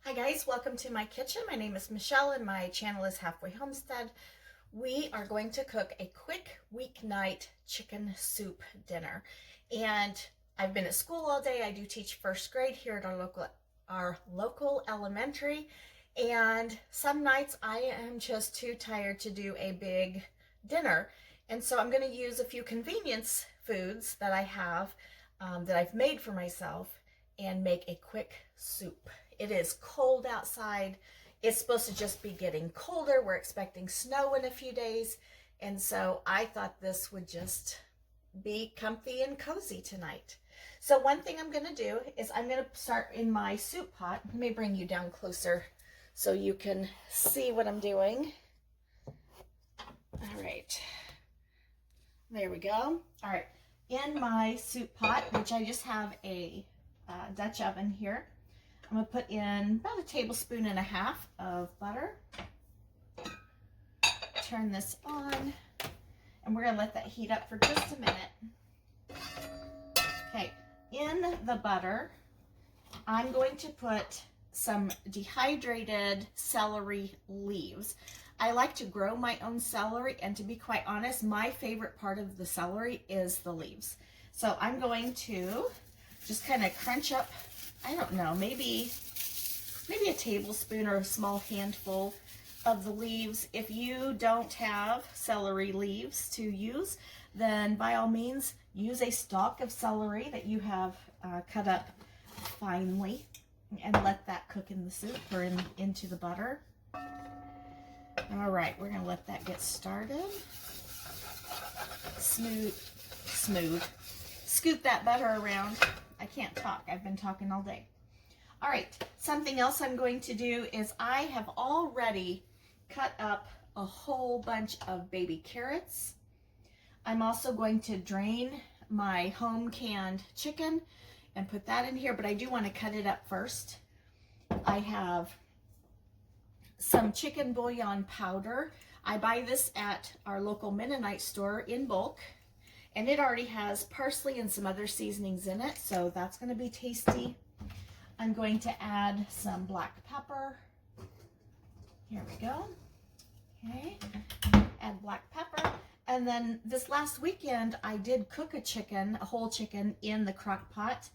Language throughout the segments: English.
Hi guys, welcome to my kitchen. My name is Michelle and my channel is Halfway Homestead. We are going to cook a quick weeknight chicken soup dinner. And I've been at school all day. I do teach first grade here at our local elementary. And some nights I am just too tired to do a big dinner. And so I'm going to use a few convenience foods that I have that I've made for myself and make a quick soup. It is cold outside. It's supposed to just be getting colder. We're expecting snow in a few days. And so I thought this would just be comfy and cozy tonight. So one thing I'm going to do is I'm going to start in my soup pot. Let me bring you down closer so you can see what I'm doing. All right. There we go. All right. In my soup pot, which I just have a Dutch oven here, I'm going to put in about 1.5 tablespoons of butter. Turn this on, and we're going to let that heat up for just a minute. Okay, in the butter, I'm going to put some dehydrated celery leaves. I like to grow my own celery, and to be quite honest, my favorite part of the celery is the leaves. So I'm going to just kind of crunch up, I don't know, maybe 1 tablespoon or a small handful of the leaves. If you don't have celery leaves to use, then by all means use a stalk of celery that you have cut up finely and let that cook in the soup or into the butter. All right, we're gonna let that get started. Smooth. Scoot that butter around. I can't talk. I've been talking all day. All right, something else I'm going to do is I have already cut up a whole bunch of baby carrots. I'm also going to drain my home canned chicken and put that in here, but I do want to cut it up first. I have some chicken bouillon powder. I buy this at our local Mennonite store in bulk. And it already has parsley and some other seasonings in it, so that's going to be tasty. I'm going to add some black pepper. Here we go. Okay, add black pepper. And then this last weekend, I did cook a whole chicken in the crock pot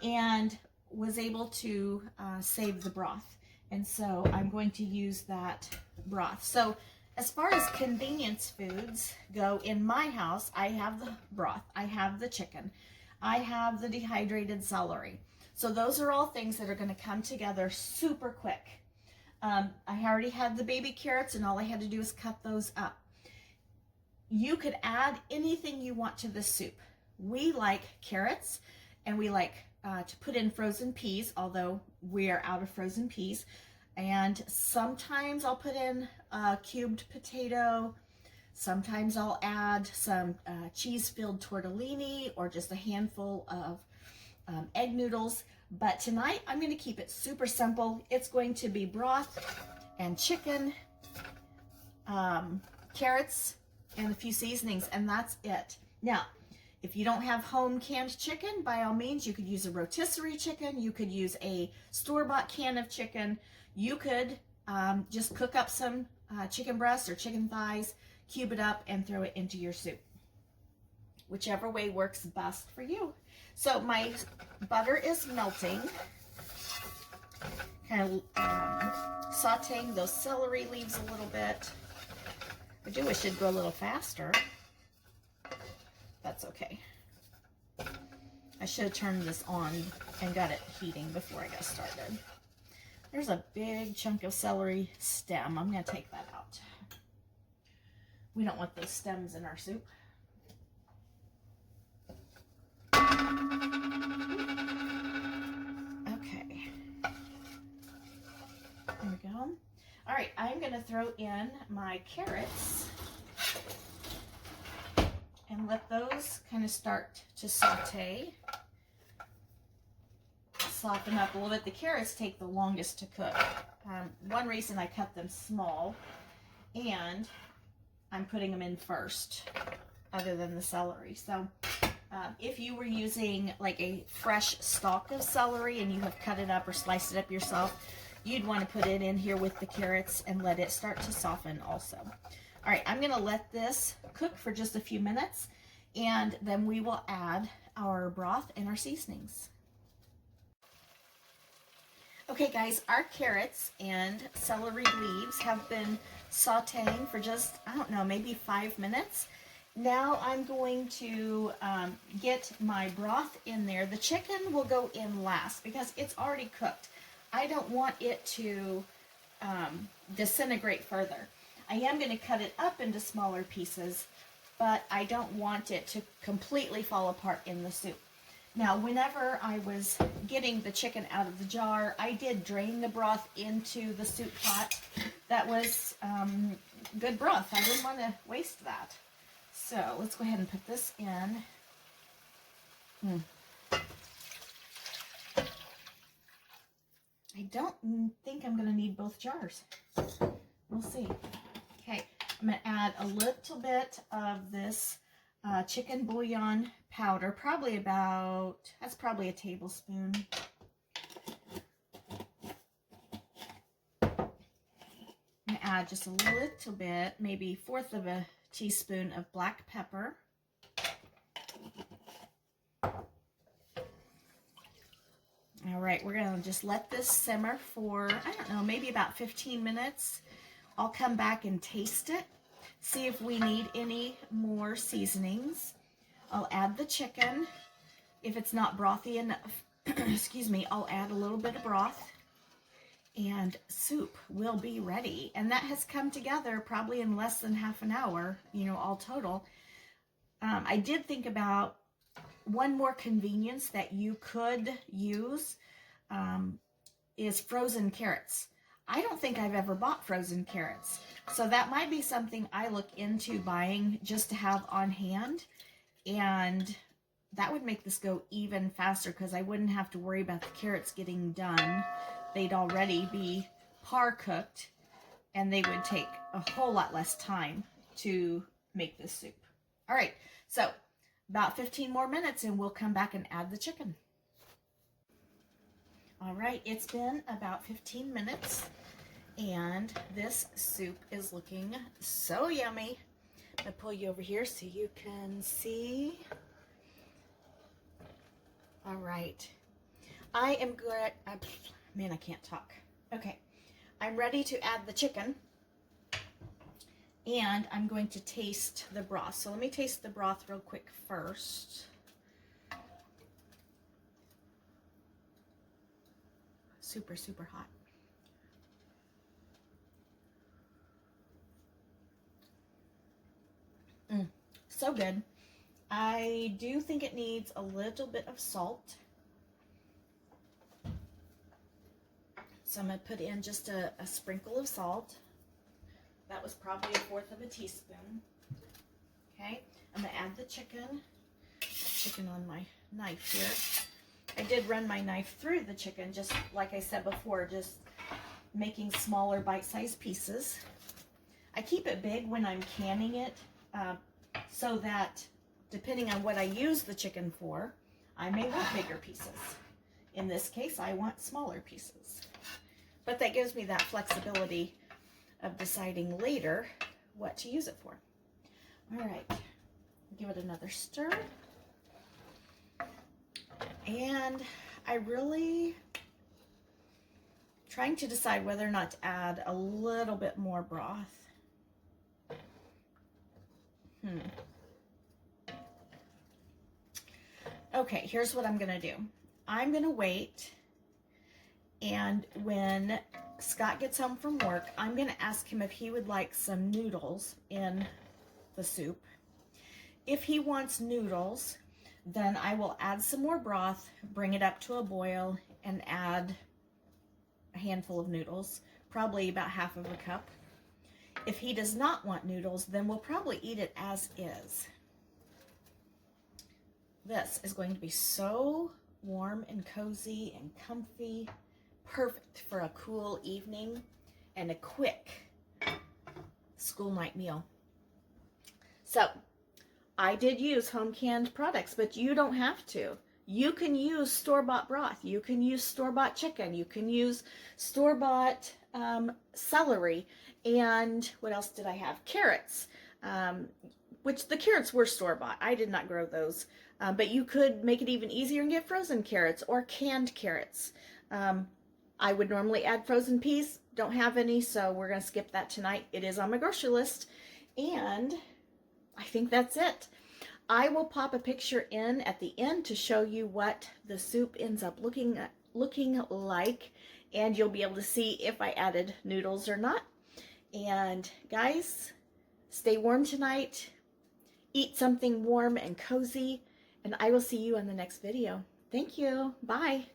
and was able to save the broth. And so I'm going to use that broth. So as far as convenience foods go in my house, I have the broth, I have the chicken, I have the dehydrated celery. So those are all things that are going to come together super quick. I already had the baby carrots and all I had to do is cut those up. You could add anything you want to this soup. We like carrots and we like to put in frozen peas, although we are out of frozen peas. And sometimes I'll put in a cubed potato. Sometimes I'll add some cheese-filled tortellini or just a handful of egg noodles. But tonight I'm going to keep it super simple. It's going to be broth and chicken, carrots, and a few seasonings, and that's it. Now, if you don't have home canned chicken, by all means, you could use a rotisserie chicken. You could use a store-bought can of chicken. You could just cook up some chicken breasts or chicken thighs, cube it up, and throw it into your soup. Whichever way works best for you. So my butter is melting. Kind of sauteing those celery leaves a little bit. I do wish it'd go a little faster. That's okay. I should have turned this on and got it heating before I got started. There's a big chunk of celery stem. I'm going to take that out. We don't want those stems in our soup. Okay. There we go. All right, I'm going to throw in my carrots and let those kind of start to saute. Soften up a little bit. The carrots take the longest to cook. One reason I cut them small, and I'm putting them in first other than the celery. So if you were using like a fresh stalk of celery and you have cut it up or sliced it up yourself, you'd want to put it in here with the carrots and let it start to soften also. All right, I'm gonna let this cook for just a few minutes, and then we will add our broth and our seasonings. Okay guys, our carrots and celery leaves have been sauteing for just, I don't know, maybe 5 minutes. Now I'm going to get my broth in there. The chicken will go in last because it's already cooked. I don't want it to disintegrate further. I am going to cut it up into smaller pieces, but I don't want it to completely fall apart in the soup. Now, whenever I was getting the chicken out of the jar, I did drain the broth into the soup pot. That was good broth. I didn't want to waste that. So let's go ahead and put this in. I don't think I'm going to need both jars. We'll see. Okay, I'm going to add a little bit of this chicken bouillon powder, that's probably a tablespoon. I'm going to add just a little bit, maybe 1/4 of a teaspoon of black pepper. All right, we're going to just let this simmer for, I don't know, maybe about 15 minutes. I'll come back and taste it, see if we need any more seasonings. I'll add the chicken. If it's not brothy enough, excuse me, I'll add a little bit of broth, and soup will be ready. And that has come together probably in less than half an hour, you know, all total. I did think about one more convenience that you could use is frozen carrots. I don't think I've ever bought frozen carrots. So that might be something I look into buying just to have on hand. And that would make this go even faster because I wouldn't have to worry about the carrots getting done. They'd already be par cooked, and they would take a whole lot less time to make this soup. All right, so about 15 more minutes and we'll come back and add the chicken. All right, it's been about 15 minutes and this soup is looking so yummy. I'm gonna pull you over here so you can see. All right, I am good. Man, I can't talk. Okay, I'm ready to add the chicken. And I'm going to taste the broth. So let me taste the broth real quick first. Super, super hot. So good. I do think it needs a little bit of salt. So I'm going to put in just a sprinkle of salt. That was probably 1/4 of a teaspoon. Okay, I'm going to add the chicken on my knife here. I did run my knife through the chicken, just like I said before, just making smaller bite-sized pieces. I keep it big when I'm canning it, so that depending on what I use the chicken for, I may want bigger pieces. In this case, I want smaller pieces. But that gives me that flexibility of deciding later what to use it for. All right, give it another stir. And I really trying to decide whether or not to add a little bit more broth. Okay, here's what I'm gonna do. I'm gonna wait, and when Scott gets home from work, I'm going to ask him if he would like some noodles in the soup. If he wants noodles, then I will add some more broth, bring it up to a boil, and add a handful of noodles, probably about 1/2 of a cup. If he does not want noodles, then we'll probably eat it as is. This is going to be so warm and cozy and comfy. Perfect for a cool evening and a quick school night meal. So I did use home canned products, but you don't have to. You can use store-bought broth. You can use store-bought chicken. You can use store-bought celery. And what else did I have? Carrots, which the carrots were store-bought. I did not grow those. But you could make it even easier and get frozen carrots or canned carrots. I would normally add frozen peas. Don't have any, so we're going to skip that tonight. It is on my grocery list. And I think that's it. I will pop a picture in at the end to show you what the soup ends up looking like, and you'll be able to see if I added noodles or not. And guys, stay warm tonight, eat something warm and cozy, and I will see you in the next video. Thank you. Bye.